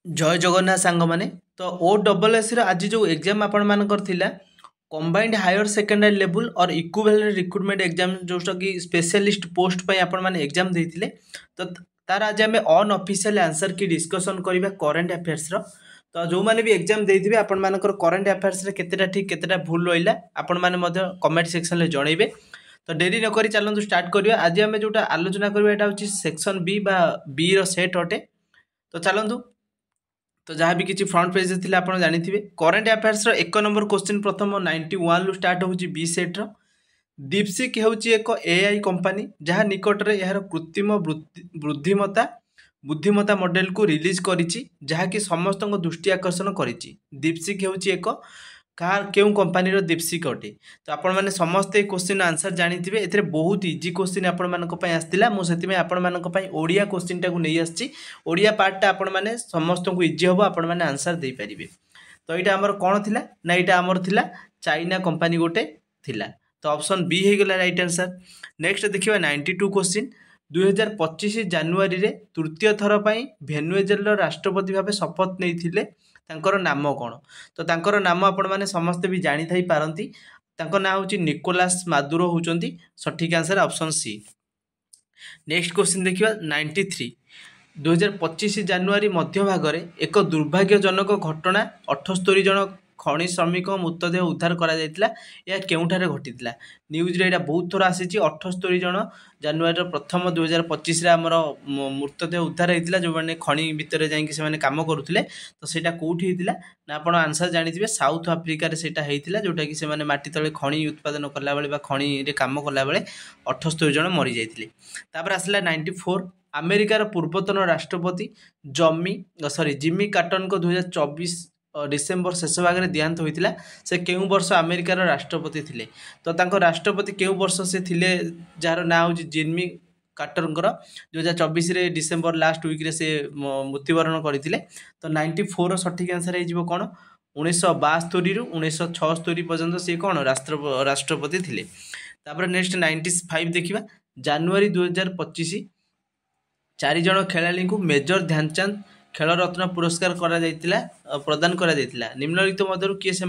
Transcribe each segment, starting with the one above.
जय जगन्नाथ सांग मैंने तो OSS आज जो एग्जाम आपण मानकर थिला कंबाइंड हायर सेकेंडरी लेवल और इक्विवेलेंट रिक्रुटमेंट एग्जाम जोटा कि स्पेशलिस्ट पोस्ट पे आपण माने एग्जाम देथिले तो तार आज आम अनऑफिशियल आंसर की डिस्कशन करबा करंट अफेयर्स रो। तो जो माने भी एग्जाम देथिबे आपण मानकर करंट अफेयर्स रे केतेटा ठीक केतेटा भूल रहिला आपण माने मध्य कमेंट सेक्शन रे जणैबे। तो डेरी न करी चलंतु स्टार्ट करिया। आज आम जोटा आलोचना करबा एटा होची सेक्शन बी बा बी रो सेट अटे। तो चलंतु तो जहाँ भी किसी फ्रंट पेज थी आप जानिथिबे करंट अफेयर्स एक नंबर क्वेश्चन प्रथम 91 रु स्टार्ट होची बी सेट रो। दीपसिक होची एक एआई कंपनी जहाँ निकट में यार कृत्रिम बुद्धिमत्ता मॉडल को रिलीज करिछि जहाँ कि समस्त दृष्टि आकर्षण करिछि। दीपसिक होची एक क्यों कंपानी दीपसिक अटे। तो आपण मैंने समस्ते क्वेश्चन आंसर जानिथिबे एथिरे बहुत इजी क्वेश्चन आपण मानक पय आस्तिला मु सेति में आपण मानक पय ओडिया क्वेश्चन टाकू नै आछि। ओडिया पार्ट टा आपण माने समस्त को इजी हबो आपण माने आंसर दे परिबे। तो एटा हमर कोन थिला ना एटा हमर थिला चाइना कंपनी गोटे थिला। तो ऑप्शन बी हे गेला राइट आंसर। नेक्स्ट देखिबा 92 क्वेश्चन 2025 जनवरी रे तृतीय थर पय वेनेजुएला राष्ट्रपति भाबे शपथ नेइथिले तांकर नाम कोन। तो तांकर नाम आपण माने समस्त भी जानि थाई पारंती तांकर नाम होची निकोलास मादुरो होचंती सठिक answer option C. Next question देखिबा 93 2025 जनवरी मध्य भाग रे एक दुर्भाग्यजनक घटना 78 जन खनि श्रमिक मृतदेह उद्धार करा जायतिला या केउठारे घटितला। न्यूज रे एटा बहुत थोर आसीची 78 जन जनवरी प्रथम 2025 रे हमर मृतदेह उद्धार हेतिला जो माने खनि भितर जाई कि से माने काम करूथिले। तो सेटा कोठी हेतिला ना आपण आंसर जानिथिबे साउथ अफ्रीका रे सेटा हेतिला जोटा कि से माने माटी तळे खनि उत्पादन करला बेले बा खनि रे काम करला बेले 78 जन मरि जायतिले। तापर आसला 94 अमेरिकार पूर्वतन राष्ट्रपति जिमी कार्टर को 2024 डिसेम्बर शेष भाग में देहांत होता से केउ वर्ष अमेरिकार राष्ट्रपति थिले। तो तांको राष्ट्रपति केउ वर्ष से थिले जार ना हो जिमी कार्टर 2024 रे डिसेम्बर लास्ट वीक रे से मृत्युवरण करथिले। तो 94 सठिक आंसर हो कौन 1972 रु 1976 पर्यंत से कौन राष्ट्रपति थिले। तापर नेक्स्ट 95 देखिबा जनवरी 2025 चारि जन खेलाड़ी को मेजर ध्यानचंद खेल रत्न पुरस्कार प्रदान करा निम्नलिखित मध्य किए से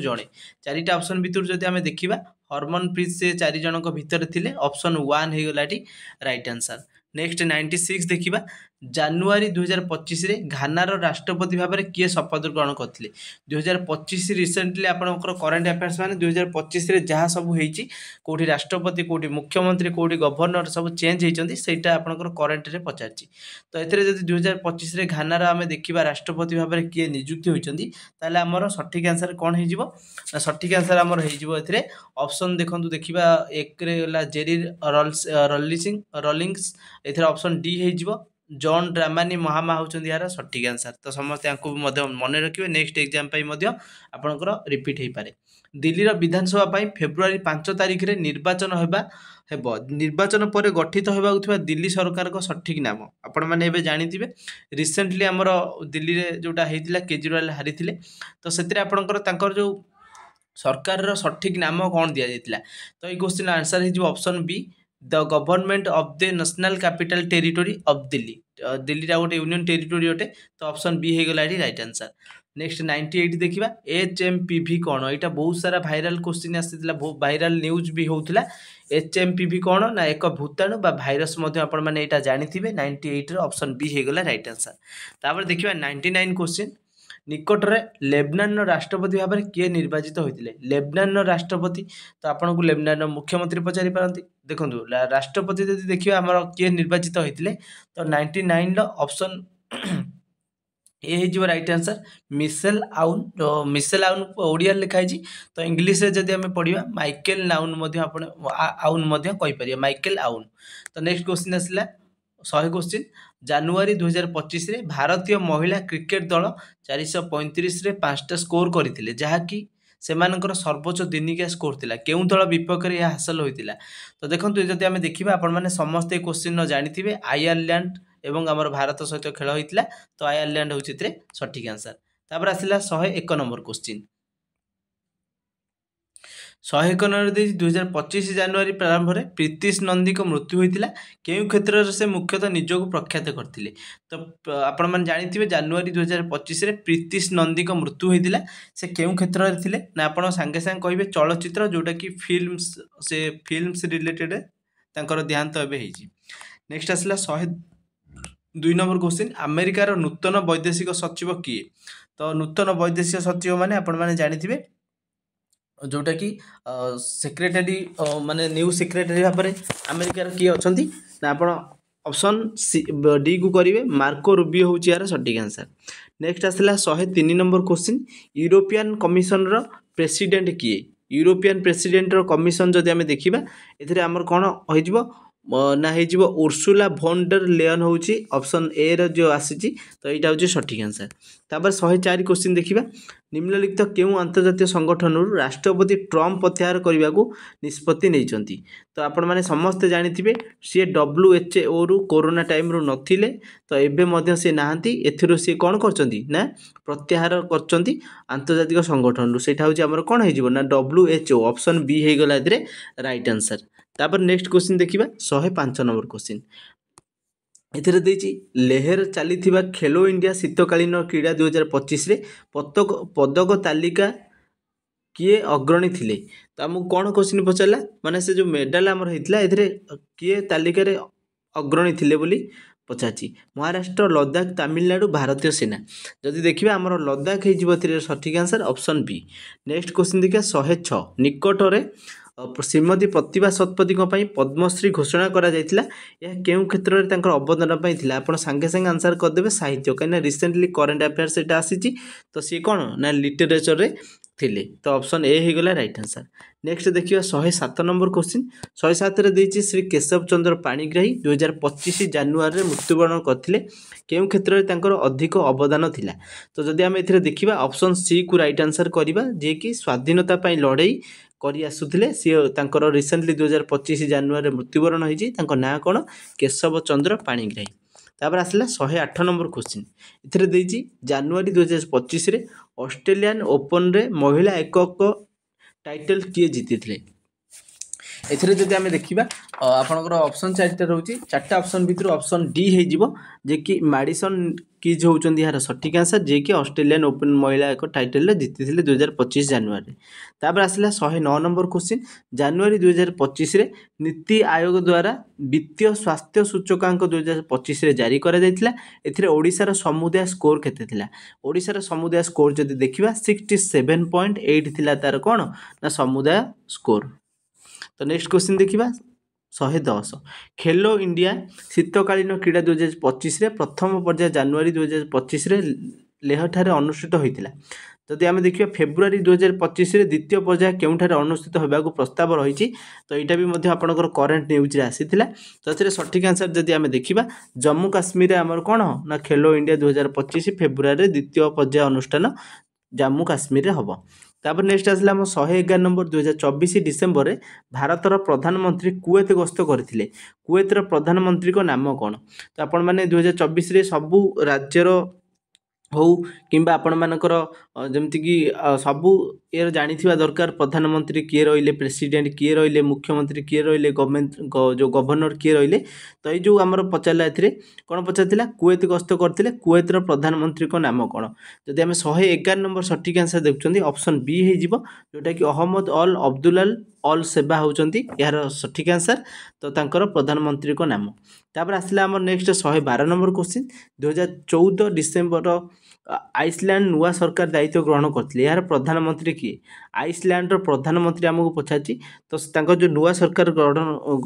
जड़े चारिटा ऑप्शन भितर जदि आम देखा हरमनप्रीत से चारि जन भितर थिले ऑप्शन 1 हो गला राइट आंसर। नेक्स्ट 96 देखिबा जनवरी 2025 रे घानार राष्ट्रपति भाव में किए शपथ ग्रहण करथिले। 2025 रिसेंटली आपनकर करंट अफेयर्स माने 2025 रे जहाँ सब होईची कोठी राष्ट्रपति कोठी मुख्यमंत्री कोठी गवर्नर सब चेंज होईचंती सेटा आपनकर करंट रे पचारची। तो एथिरे जदि 2025 रे घानार आमे देखिबा राष्ट्रपति भाव में किए नियुक्ति होईचंती ताले हमर सठिक आंसर कोन हेजिवो ना सठिक आंसर हमर हेजिवो एथिरे ऑप्शन देखंतु देखिबा एक रे ला जेरी रॉलिंग्स एथिरे ऑप्शन डी हेजिवो जॉन ड्रामानी महामा होचंदी यार सठिक आंसर। तो समस्त यांकु मन रखिए नेक्स्ट एग्जाम पाई आपनकर रिपीट हो पारे। दिल्ली विधानसभा पाई फेब्रुआरी 5 तारिख रे निर्वाचन हेबो निर्वाचन पर गठित होगा दिल्ली सरकार को सठिक नाम आपण मैंने जानिथिबे। रिसेंटली आमर दिल्ली रे जोटा हेतिला केजरीवाल हारी थिले। तो सेतिरे आपनकर तांकर जो सरकार रो सठिक नाम कोन दिया जायतिला। तो ये क्वेश्चन आंसर हे option B the government of the national capital territory of Delhi. Delhi रा गोटे यूनियन टेरिटोरी अटे। तो ऑप्शन बी हे गला राइट आंसर। नेक्स्ट 98 देखिबा HMPV कौन यहाँ बहुत सारा भाइराल क्वेश्चन आसीथिला भाइराल न्यूज भी होउथिला। HMPV कौन ना एक भूताणु बा भाइरस आपण माने एटा जानिथिबे 98 रे ऑप्शन बी हे गला राइट आंसर। तापर देखिबा 99 क्वेश्चन निकट रे लेबनान राष्ट्रपति भाव में किए निर्वाचित होते। लेबनान राष्ट्रपति तो आपन को लेबनान मुख्यमंत्री पचारि पारंती। देखंतु राष्ट्रपति जदि देखिबा हमर किए निर्वाचित होते तो 99 रो ऑप्शन ए हो राइट आंसर मिशेल आउन। तो मिशेल आउन ओडिया लिखाई। तो इंग्लिश जदि आम पढ़ा माइकेल नाउन आउन कही पारे माइकेल आउन। तो नेक्स्ट क्वेश्चन आसला 100 क्वेश्चन जनवरी 2025 रे भारतीय महिला क्रिकेट दल 435 रे 5टा स्कोर करथिले जहाँकि सेमानकर सर्वोच्च दिनिकिया स्कोर थिला केउ दल विपक्ष रे हासिल होइतिला। तो देखंतु जदि आम देखिबा आपण माने समस्त क्वेश्चन न जानिथिबे आयरलैंड एवं आमर भारत सहित खेल होइतिला। तो आयरलैंड होछि एथिरे सठिक आंसर। तापर आसिला 101 नंबर क्वेश्चन 101 ଦେଇଛି 2025 ଜାନୁଆରୀ ପ୍ରାରମ୍ଭରେ ପ୍ରୀତିଶ ନନ୍ଦୀଙ୍କ ମୃତ୍ୟୁ ହୋଇଥିଲା। କେଉଁ କ୍ଷେତ୍ରରେ ସେ ମୁଖ୍ୟତଃ ନିଜକୁ ପ୍ରଖ୍ୟାତ କରିଥିଲେ? ତ ଆପଣମାନେ ଜାଣିଥିବେ ଜାନୁଆରୀ 2025ରେ ପ୍ରୀତିଶ ନନ୍ଦୀଙ୍କ ମୃତ୍ୟୁ ହୋଇଥିଲା। ସେ କେଉଁ କ୍ଷେତ୍ରରେ ଥିଲେ? ନା ଆପଣ ସାଙ୍ଗେ ସାଙ୍ଗେ କହିବେ ଚଳଚ୍ଚିତ୍ର, ଯେଉଁଟାକି ଫିଲ୍ମସ ରିଲେଟେଡ଼ ତାଙ୍କର ଦେହାନ୍ତ ଏବେ ହେଇଛି। ନେକ୍ସଟ ଆସିଲା 102 ନମ୍ବର କ୍ୱେଶ୍ଚିନ୍, ଆମେରିକାର ନୂତନ ବୈଦେଶିକ ସଚିବ କିଏ? ତ ନୂତନ ବୈଦେଶିକ ସଚିବ ମାନେ ଆପଣମାନେ ଜାଣିଥିବେ ଯେଉଁଟାକି ସେକ୍ରେଟାରୀ ମାନେ ନ୍ୟୁ ସେକ୍ରେଟାରୀ ଭାବରେ ଆମେରିକାର କିଏ ଅଛନ୍ତି? ନା ଆପଣ ଅପସନ୍ ଡି କୁ କରିବେ, ମାର୍କୋ ରୁବିଓ ହେଉଛି ଏହାର ସଠିକ୍ ଆନ୍ସର। ନେକ୍ସଟ ଆସିଲା 103 number question, European commissioner president କିଏ? ୟୁରୋପିଆନ୍ ପ୍ରେସିଡେଣ୍ଟର କମିଶନ ଯଦି ଆମେ ଦେଖିବା ଏଥିରେ ଆମର କ'ଣ ହୋଇଯିବ ନା ହେଇଯିବ ଉର୍ସୁଲା ଭୋନ୍ ଡେର୍ ଲେୟନ୍ ହେଉଛି ଅପସନ୍ ଏ ର ଯେଉଁ ଆସିଛି। ତ ଏଇଟା ହେଉଛି ସଠିକ୍ ଆନ୍ସର। ତାପରେ 104 କ୍ୱେଶ୍ଚିନ୍ ଦେଖିବା, ନିମ୍ନଲିଖିତ କେଉଁ ଆନ୍ତର୍ଜାତୀୟ ସଂଗଠନରୁ ରାଷ୍ଟ୍ରପତି ଟ୍ରମ୍ପ ପ୍ରତ୍ୟାହାର କରିବାକୁ ନିଷ୍ପତ୍ତି ନେଇଛନ୍ତି? ତ ଆପଣମାନେ ସମସ୍ତେ ଜାଣିଥିବେ ସିଏ WHOରୁ କୋରୋନା ଟାଇମ୍ରୁ ନଥିଲେ, ତ ଏବେ ମଧ୍ୟ ସିଏ ନାହାନ୍ତି। ଏଥିରୁ ସିଏ କ'ଣ କରିଛନ୍ତି ନା ପ୍ରତ୍ୟାହାର କରିଛନ୍ତି ଆନ୍ତର୍ଜାତିକ ସଂଗଠନରୁ। ସେଇଟା ହେଉଛି ଆମର କ'ଣ ହେଇଯିବ ନା WHO, ଅପସନ୍ ବି ହେଇଗଲା ଏଥିରେ ରାଇଟ୍ ଆନ୍ସର। ତାପରେ ନେକ୍ସଟ କ୍ୱେଶ୍ଚିନ୍ ଦେଖିବା 105 ନମ୍ବର କ୍ୱେଶ୍ଚିନ୍, ଏଥିରେ ଦେଇଛି ଲେହରେ ଚାଲିଥିବା ଖେଲୋ ଇଣ୍ଡିଆ ଶୀତକାଳୀନ କ୍ରୀଡ଼ା 2025ରେ ପଦକ ତାଲିକା କିଏ ଅଗ୍ରଣୀ ଥିଲେ? ତ ଆମକୁ କ'ଣ କ୍ୱେଶ୍ଚିନ୍ ପଚାରିଲା, ମାନେ ସେ ଯେଉଁ ମେଡାଲ ଆମର ହେଇଥିଲା ଏଥିରେ କିଏ ତାଲିକାରେ ଅଗ୍ରଣୀ ଥିଲେ ବୋଲି ପଚାରିଛି। ମହାରାଷ୍ଟ୍ର, ଲଦାଖ, ତାମିଲନାଡୁ, ଭାରତୀୟ ସେନା। ଯଦି ଦେଖିବା ଆମର ଲଦାଖ ହେଇଯିବ ଏଥିରେ ସଠିକ୍ answer, option B. Next question ଦେଖିବା 106, ନିକଟରେ ଶ୍ରୀମତୀ ପ୍ରତିଭା ଶତପଥୀଙ୍କ ପାଇଁ ପଦ୍ମଶ୍ରୀ ଘୋଷଣା କରାଯାଇଥିଲା। ଏହା କେଉଁ କ୍ଷେତ୍ରରେ ତାଙ୍କର ଅବଦାନ ପାଇଁ ଥିଲା? ଆପଣ ସାଙ୍ଗେ ସାଙ୍ଗେ ଆନ୍ସର କରିଦେବେ ସାହିତ୍ୟ, କାହିଁକିନା ରିସେଣ୍ଟଲି କରେଣ୍ଟ ଆଫେୟାର୍ସ ଏଇଟା ଆସିଛି। ତ ସିଏ କ'ଣ ନା ଲିଟରେଚରରେ ଥିଲେ। ତ ଅପସନ୍ ଏ ହେଇଗଲା ରାଇଟ୍ ଆନ୍ସର। ନେକ୍ସଟ ଦେଖିବା 107 ନମ୍ବର କ୍ୱେଶ୍ଚିନ୍, 107ରେ ଦେଇଛି ଶ୍ରୀ କେଶବ ଚନ୍ଦ୍ର ପାଣିଗ୍ରାହୀ 2025 ଜାନୁଆରୀରେ ମୃତ୍ୟୁବରଣ କରିଥିଲେ। କେଉଁ କ୍ଷେତ୍ରରେ ତାଙ୍କର ଅଧିକ ଅବଦାନ ଥିଲା? ତ ଯଦି ଆମେ ଏଥିରେ ଦେଖିବା ଅପସନ୍ ସି କୁ ରାଇଟ୍ ଆନ୍ସର କରିବା, ଯିଏକି ସ୍ୱାଧୀନତା ପାଇଁ ଲଢ଼େଇ କରି ଆସୁଥିଲେ। ସିଏ ତାଙ୍କର ରିସେଣ୍ଟଲି 2025 ଜାନୁଆରୀରେ ମୃତ୍ୟୁବରଣ ହେଇଛି। ତାଙ୍କ ନାଁ କ'ଣ? କେଶବ ଚନ୍ଦ୍ର ପାଣିଗ୍ରାହୀ। ତାପରେ ଆସିଲା 108 ନମ୍ବର କ୍ୱେଶ୍ଚିନ୍, ଏଥିରେ ଦେଇଛି ଜାନୁଆରୀ 2025ରେ ଅଷ୍ଟ୍ରେଲିଆନ୍ ଓପନରେ ମହିଳା ଏକକ ଟାଇଟଲ କିଏ ଜିତିଥିଲେ? ଏଥିରେ ଯଦି ଆମେ ଦେଖିବା ଆପଣଙ୍କର ଅପସନ୍ 4ଟା ରହୁଛି। 4ଟା ଅପସନ୍ ଭିତରୁ ଅପସନ୍ ଡି ହେଇଯିବ, ଯିଏକି ମାଡିସନ୍ କିଜ୍ ହେଉଛନ୍ତି ଏହାର ସଠିକ୍ ଆନ୍ସର, ଯିଏକି ଅଷ୍ଟ୍ରେଲିଆନ୍ ଓପନ୍ ମହିଳା ଏକ ଟାଇଟଲରେ ଜିତିଥିଲେ 2025 ଜାନୁଆରୀରେ। ତାପରେ ଆସିଲା 109 ନମ୍ବର କ୍ୱେଶ୍ଚିନ୍, ଜାନୁଆରୀ 2025ରେ ନୀତି ଆୟୋଗ ଦ୍ୱାରା ବିତ୍ତୀୟ ସ୍ୱାସ୍ଥ୍ୟ ସୂଚକାଙ୍କ 2025ରେ ଜାରି କରାଯାଇଥିଲା। ଏଥିରେ ଓଡ଼ିଶାର ସମୁଦାୟ ସ୍କୋର କେତେ ଥିଲା? ଓଡ଼ିଶାର ସମୁଦାୟ ସ୍କୋର ଯଦି ଦେଖିବା 67.8 ଥିଲା ତାର କ'ଣ ନା ସମୁଦାୟ ସ୍କୋର। ତ ନେକ୍ସଟ କ୍ୱେଶ୍ଚିନ୍ ଦେଖିବା 110, ଖେଲୋ ଇଣ୍ଡିଆ ଶୀତକାଳୀନ କ୍ରୀଡ଼ା 2025ରେ ପ୍ରଥମ ପର୍ଯ୍ୟାୟ ଜାନୁଆରୀ 2025ରେ ଲେହଠାରେ ଅନୁଷ୍ଠିତ ହୋଇଥିଲା। ଯଦି ଆମେ ଦେଖିବା ଫେବୃଆରୀ 2025ରେ ଦ୍ୱିତୀୟ ପର୍ଯ୍ୟାୟ କେଉଁଠାରେ ଅନୁଷ୍ଠିତ ହେବାକୁ ପ୍ରସ୍ତାବ ରହିଛି? ତ ଏଇଟା ବି ମଧ୍ୟ ଆପଣଙ୍କର କରେଣ୍ଟ ନ୍ୟୁଜ୍ରେ ଆସିଥିଲା। ତ ଏଥିରେ ସଠିକ୍ ଆନ୍ସର ଯଦି ଆମେ ଦେଖିବା ଜମ୍ମୁ କାଶ୍ମୀରରେ ଆମର କ'ଣ ନା ଖେଲୋ ଇଣ୍ଡିଆ 2025 ଫେବୃଆରୀରେ ଦ୍ୱିତୀୟ ପର୍ଯ୍ୟାୟ ଅନୁଷ୍ଠାନ ଜାମ୍ମୁ କାଶ୍ମୀରରେ ହେବ। ତାପରେ ନେକ୍ସଟ ଆସିଲା ଆମ 111 ନମ୍ବର, 2024 ଡିସେମ୍ବରରେ ଭାରତର ପ୍ରଧାନମନ୍ତ୍ରୀ କୁଏତ ଗସ୍ତ କରିଥିଲେ। କୁଏତର ପ୍ରଧାନମନ୍ତ୍ରୀଙ୍କ ନାମ କ'ଣ? ତ ଆପଣମାନେ 2024ରେ ସବୁ ରାଜ୍ୟର ହଉ କିମ୍ବା ଆପଣମାନଙ୍କର ଯେମିତିକି ସବୁ ଇଏର ଜାଣିଥିବା ଦରକାର ପ୍ରଧାନମନ୍ତ୍ରୀ କିଏ ରହିଲେ, ପ୍ରେସିଡେଣ୍ଟ କିଏ ରହିଲେ, ମୁଖ୍ୟମନ୍ତ୍ରୀ କିଏ ରହିଲେ, ଗଭର୍ଣ୍ଣମେଣ୍ଟ ଯେଉଁ ଗଭର୍ଣ୍ଣର କିଏ ରହିଲେ। ତ ଏଇ ଯେଉଁ ଆମର ପଚାରିଲା ଏଥିରେ କ'ଣ ପଚାରିଥିଲା? କୁଏତ ଗସ୍ତ କରିଥିଲେ, କୁଏତର ପ୍ରଧାନମନ୍ତ୍ରୀଙ୍କ ନାମ କ'ଣ? ଯଦି ଆମେ 111 ନମ୍ବର ସଠିକ୍ ଆନ୍ସର ଦେଖୁଛନ୍ତି ଅପସନ୍ ବି ହେଇଯିବ, ଯେଉଁଟାକି ଅହମ୍ମଦ ଅଲ୍ ଅବଦୁଲ୍ଲା ଅଲ୍ ସେବା ହେଉଛନ୍ତି ଏହାର ସଠିକ୍ ଆନ୍ସର। ତ ତାଙ୍କର ପ୍ରଧାନମନ୍ତ୍ରୀଙ୍କ ନାମ। ତାପରେ ଆସିଲା ଆମର next 112 number question, 2014 December Iceland ନୂଆ ସରକାର ଦାୟିତ୍ୱ ଗ୍ରହଣ କରିଥିଲେ। ଏହାର ପ୍ରଧାନମନ୍ତ୍ରୀ କିଏ? ଆଇସଲ୍ୟାଣ୍ଡର ପ୍ରଧାନମନ୍ତ୍ରୀ ଆମକୁ ପଚାରିଛି। ତ ତାଙ୍କର ଯେଉଁ ନୂଆ ସରକାର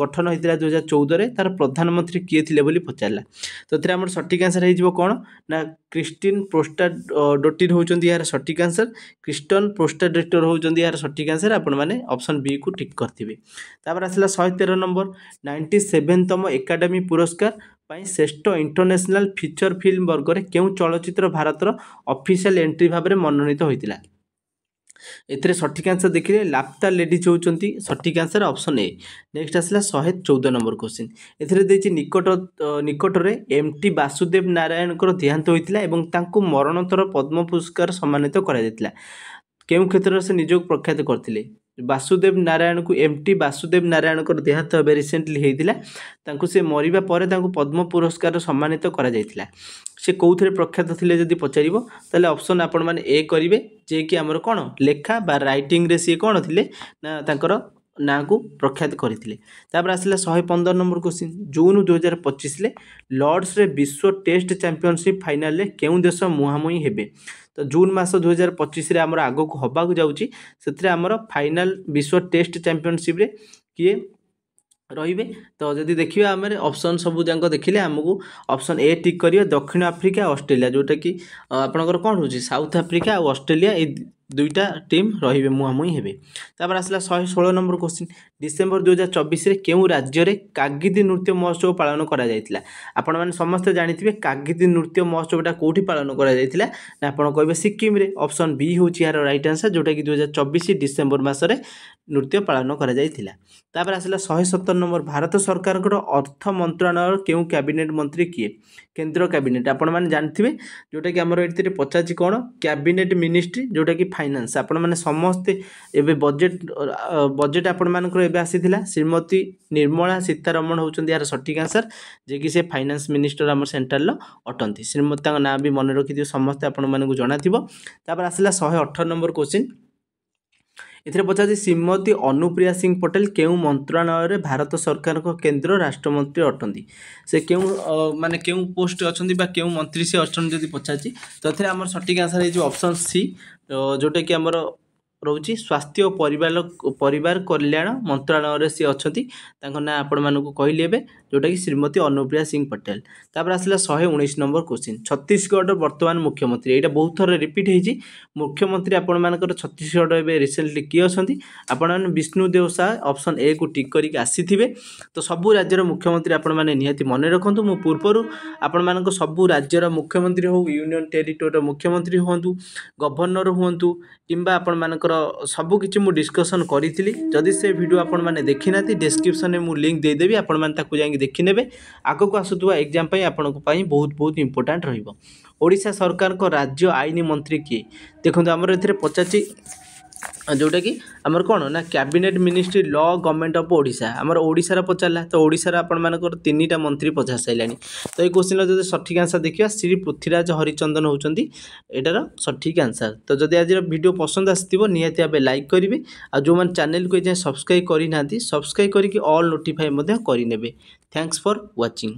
ଗଠନ ହୋଇଥିଲା 2014ରେ, ତାର ପ୍ରଧାନମନ୍ତ୍ରୀ କିଏ ଥିଲେ ବୋଲି ପଚାରିଲା। ତ ଏଥିରେ ଆମର ସଠିକ୍ ଆନ୍ସର ହେଇଯିବ କ'ଣ ନା କ୍ରିଷ୍ଟିନ୍ ପ୍ରୋଷ୍ଟାଡୋଟିର ହେଉଛନ୍ତି ଏହାର ସଠିକ୍ ଆନ୍ସର। କ୍ରିଷ୍ଟନ୍ ପ୍ରୋଷ୍ଟାଡୋଟିର ହେଉଛନ୍ତି ଏହାର ସଠିକ୍ ଆନ୍ସର। ଆପଣମାନେ ଅପସନ୍ ବି କୁ ଟିକ୍ କରିଥିବେ। ତାପରେ ଆସିଲା 113 ନମ୍ବର, 97ତମ ଏକାଡେମୀ ପୁରସ୍କାର ପାଇଁ ଶ୍ରେଷ୍ଠ ଇଣ୍ଟରନ୍ୟାସନାଲ ଫିଚର ଫିଲ୍ମ ବର୍ଗରେ କେଉଁ ଚଳଚ୍ଚିତ୍ର ଭାରତର ଅଫିସିଆଲ ଏଣ୍ଟ୍ରି ଭାବରେ ମନୋନୀତ ହୋଇଥିଲା? ଏଥିରେ ସଠିକ୍ ଆନ୍ସର ଦେଖିଲେ ଲାପ୍ତା ଲେଡିଜ୍ ହେଉଛନ୍ତି ସଠିକ୍ ଆନ୍ସର, ଅପସନ୍ ଏ। ନେକ୍ସଟ ଆସିଲା 114 ନମ୍ବର କ୍ୱେଶ୍ଚିନ୍, ଏଥିରେ ଦେଇଛି ନିକଟରେ ଏମ୍ଟି ବାସୁଦେବ ନାରାୟଣଙ୍କର ଦେହାନ୍ତ ହୋଇଥିଲା ଏବଂ ତାଙ୍କୁ ମରଣୋତ୍ତର ପଦ୍ମ ପୁରସ୍କାର ସମ୍ମାନିତ କରାଯାଇଥିଲା। କେଉଁ କ୍ଷେତ୍ରରେ ସେ ନିଜକୁ ପ୍ରଖ୍ୟାତ କରିଥିଲେ? ବାସୁଦେବ ନାରାୟଣକୁ ଏମଟି ବାସୁଦେବ ନାରାୟଣଙ୍କର ଦେହାନ୍ତ ଏବେ ରିସେଣ୍ଟଲି ହେଇଥିଲା। ତାଙ୍କୁ ସେ ମରିବା ପରେ ତାଙ୍କୁ ପଦ୍ମ ପୁରସ୍କାର ସମ୍ମାନିତ କରାଯାଇଥିଲା। ସେ କେଉଁଥିରେ ପ୍ରଖ୍ୟାତ ଥିଲେ ଯଦି ପଚାରିବ ତାହେଲେ ଅପସନ୍ ଆପଣମାନେ ଏ କରିବେ, ଯିଏକି ଆମର କ'ଣ ଲେଖା ବା ରାଇଟିଂରେ ସିଏ କ'ଣ ଥିଲେ ନା ତାଙ୍କର ନାଁକୁ ପ୍ରଖ୍ୟାତ କରିଥିଲେ। ତାପରେ ଆସିଲା 115 ନମ୍ବର କ୍ୱେଶ୍ଚିନ୍। ଜୁନ୍ 2025ରେ ଲର୍ଡସରେ ବିଶ୍ୱ ଟେଷ୍ଟ ଚାମ୍ପିଅନସିପ୍ ଫାଇନାଲରେ କେଉଁ ଦେଶ ମୁହାଁମୁହିଁ ହେବେ? ତ ଜୁନ୍ ମାସ 2025ରେ ଆମର ଆଗକୁ ହେବାକୁ ଯାଉଛି, ସେଥିରେ ଆମର ଫାଇନାଲ ବିଶ୍ୱ ଟେଷ୍ଟ ଚାମ୍ପିଅନସିପ୍ରେ କିଏ ରହିବେ? ତ ଯଦି ଦେଖିବା ଆମେ ଅପସନ୍ ସବୁ ଯାକ ଦେଖିଲେ ଆମକୁ ଅପସନ୍ ଏ ଟିକ୍ କରିବେ, ଦକ୍ଷିଣ ଆଫ୍ରିକା ଅଷ୍ଟ୍ରେଲିଆ, ଯେଉଁଟାକି ଆପଣଙ୍କର କ'ଣ ହେଉଛି ସାଉଥ ଆଫ୍ରିକା ଆଉ ଅଷ୍ଟ୍ରେଲିଆ, ଏଇ ଦୁଇଟା ଟିମ୍ ରହିବେ ମୁହାଁମୁହିଁ ହେବେ। ତାପରେ ଆସିଲା 116 ନମ୍ବର କ୍ୱେଶ୍ଚିନ୍। ଡିସେମ୍ବର 2024ରେ କେଉଁ ରାଜ୍ୟରେ କାଗିଦି ନୃତ୍ୟ ମହୋତ୍ସବ ପାଳନ କରାଯାଇଥିଲା? ଆପଣମାନେ ସମସ୍ତେ ଜାଣିଥିବେ କାଗିଦି ନୃତ୍ୟ ମହୋତ୍ସବଟା କେଉଁଠି ପାଳନ କରାଯାଇଥିଲା ନା ଆପଣ କହିବେ ସିକିମ୍ରେ। ଅପସନ୍ ବି ହେଉଛି ଏହାର ରାଇଟ୍ ଆନ୍ସର୍, ଯେଉଁଟାକି 2024 ଡିସେମ୍ବର ମାସରେ ନୃତ୍ୟ ପାଳନ କରାଯାଇଥିଲା। ତାପରେ ଆସିଲା 117 ନମ୍ବର। ଭାରତ ସରକାରଙ୍କର ଅର୍ଥ ମନ୍ତ୍ରଣାଳୟର କେଉଁ କ୍ୟାବିନେଟ୍ ମନ୍ତ୍ରୀ କିଏ? କେନ୍ଦ୍ର କ୍ୟାବିନେଟ୍ ଆପଣମାନେ ଜାଣିଥିବେ, ଯେଉଁଟାକି ଆମର ଏଥିରେ ପଚାରିଛି କ'ଣ କ୍ୟାବିନେଟ୍ ମିନିଷ୍ଟ୍ରି, ଯେଉଁଟାକି ଫାଇନାନ୍ସ। ଆପଣମାନେ ସମସ୍ତେ ଏବେ ବଜେଟ୍ ଆପଣମାନଙ୍କର ଏବେ ଆସିଥିଲା, ଶ୍ରୀମତୀ ନିର୍ମଳା ସୀତାରମଣ ହେଉଛନ୍ତି ଏହାର ସଠିକ୍ ଆନ୍ସର୍, ଯିଏକି ସେ ଫାଇନାନ୍ସ ମିନିଷ୍ଟର ଆମର ସେଣ୍ଟ୍ରାଲର ଅଟନ୍ତି। ଶ୍ରୀମତୀ ତାଙ୍କ ନାଁ ବି ମନେ ରଖିଥିବେ ସମସ୍ତେ, ଆପଣମାନଙ୍କୁ ଜଣାଥିବ। ତାପରେ ଆସିଲା 118 ନମ୍ବର କ୍ୱେଶ୍ଚିନ୍। ଏଥିରେ ପଚାରିଛି ଶ୍ରୀମତୀ ଅନୁପ୍ରିୟା ସିଂ ପଟେଲ କେଉଁ ମନ୍ତ୍ରଣାଳୟରେ ଭାରତ ସରକାରଙ୍କ କେନ୍ଦ୍ର ରାଷ୍ଟ୍ରମନ୍ତ୍ରୀ ଅଟନ୍ତି? ସେ କେଉଁ ପୋଷ୍ଟ ଅଛନ୍ତି ବା କେଉଁ ମନ୍ତ୍ରୀ ସେ ଅଛନ୍ତି ଯଦି ପଚାରିଛି, ତ ଏଥିରେ ଆମର ସଠିକ୍ ଆନ୍ସର୍ ହେଇଯିବ ଅପସନ୍ ସି, ଯେଉଁଟାକି ଆମର ରହୁଛି ସ୍ୱାସ୍ଥ୍ୟ ଓ ପରିବାର କଲ୍ୟାଣ ମନ୍ତ୍ରଣାଳୟରେ ସିଏ ଅଛନ୍ତି। ତାଙ୍କ ନାଁ ଆପଣମାନଙ୍କୁ କହିଲି ଏବେ, ଯେଉଁଟାକି ଶ୍ରୀମତୀ ଅନୁପ୍ରିୟା ସିଂ ପଟେଲ। ତାପରେ ଆସିଲା 119 ନମ୍ବର କ୍ୱେଶ୍ଚିନ୍। ଛତିଶଗଡ଼ର ବର୍ତ୍ତମାନ ମୁଖ୍ୟମନ୍ତ୍ରୀ, ଏଇଟା ବହୁତ ଥର ରିପିଟ୍ ହେଇଛି। ମୁଖ୍ୟମନ୍ତ୍ରୀ ଆପଣମାନଙ୍କର ଛତିଶଗଡ଼ ଏବେ ରିସେଣ୍ଟଲି କିଏ ଅଛନ୍ତି? ଆପଣମାନେ ବିଷ୍ଣୁଦେବ ସାଏ ଅପସନ୍ ଏ କୁ ଟିକ୍ କରିକି ଆସିଥିବେ। ତ ସବୁ ରାଜ୍ୟର ମୁଖ୍ୟମନ୍ତ୍ରୀ ଆପଣମାନେ ନିହାତି ମନେ ରଖନ୍ତୁ। ମୁଁ ପୂର୍ବରୁ ଆପଣମାନଙ୍କ ସବୁ ରାଜ୍ୟର ମୁଖ୍ୟମନ୍ତ୍ରୀ ହେଉ, ୟୁନିୟନ ଟେରିଟୋରିର ମୁଖ୍ୟମନ୍ତ୍ରୀ ହୁଅନ୍ତୁ, ଗଭର୍ଣ୍ଣର ହୁଅନ୍ତୁ, କିମ୍ବା ଆପଣମାନଙ୍କର ସବୁକିଛି ମୁଁ ଡିସ୍କସନ୍ କରିଥିଲି। ଯଦି ସେ ଭିଡ଼ିଓ ଆପଣମାନେ ଦେଖିନାହାନ୍ତି, ଡେସ୍କ୍ରିପ୍ସନରେ ମୁଁ ଲିଙ୍କ୍ ଦେଇଦେବି, ଆପଣମାନେ ତାକୁ ଯାଇକି ଦେଖିନେବେ। ଆଗକୁ ଆସୁଥିବା ଏକ୍ଜାମ୍ ପାଇଁ ଆପଣଙ୍କ ପାଇଁ ବହୁତ ଇମ୍ପୋର୍ଟାଣ୍ଟ ରହିବ। ଓଡ଼ିଶା ସରକାରଙ୍କ ରାଜ୍ୟ ଆଇନ ମନ୍ତ୍ରୀ କିଏ? ଦେଖନ୍ତୁ ଆମର ଏଥିରେ ପଚାରିଛି, ଯେଉଁଟାକି ଆମର କ'ଣ ନା cabinet ministry law government of Odisha, ଆମର ଓଡ଼ିଶାର ପଚାରିଲା। ତ ଓଡ଼ିଶାର ଆପଣମାନଙ୍କର 3ଟା ମନ୍ତ୍ରୀ ପଚାରି ସାରିଲାଣି। ତ ଏଇ କ୍ୱେଶ୍ଚିନ୍ର ଯଦି ସଠିକ୍ ଆନ୍ସର୍ ଦେଖିବା, ଶ୍ରୀ ପୃଥ୍ୱୀରାଜ ହରିଚନ୍ଦନ ହେଉଛନ୍ତି ଏଟାର ସଠିକ୍ ଆନ୍ସର୍। ତ ଯଦି ଆଜିର ଭିଡ଼ିଓ ପସନ୍ଦ ଆସିଥିବ ନିହାତି ଭାବେ ଲାଇକ୍ କରିବେ, ଆଉ ଯେଉଁମାନେ ଚ୍ୟାନେଲକୁ ଏଯାଏଁ ସବସ୍କ୍ରାଇବ୍ କରିନାହାନ୍ତି ସବସ୍କ୍ରାଇବ୍ କରିକି ଅଲ୍ ନୋଟିଫାଏ ମଧ୍ୟ କରିନେବେ। Thanks for watching.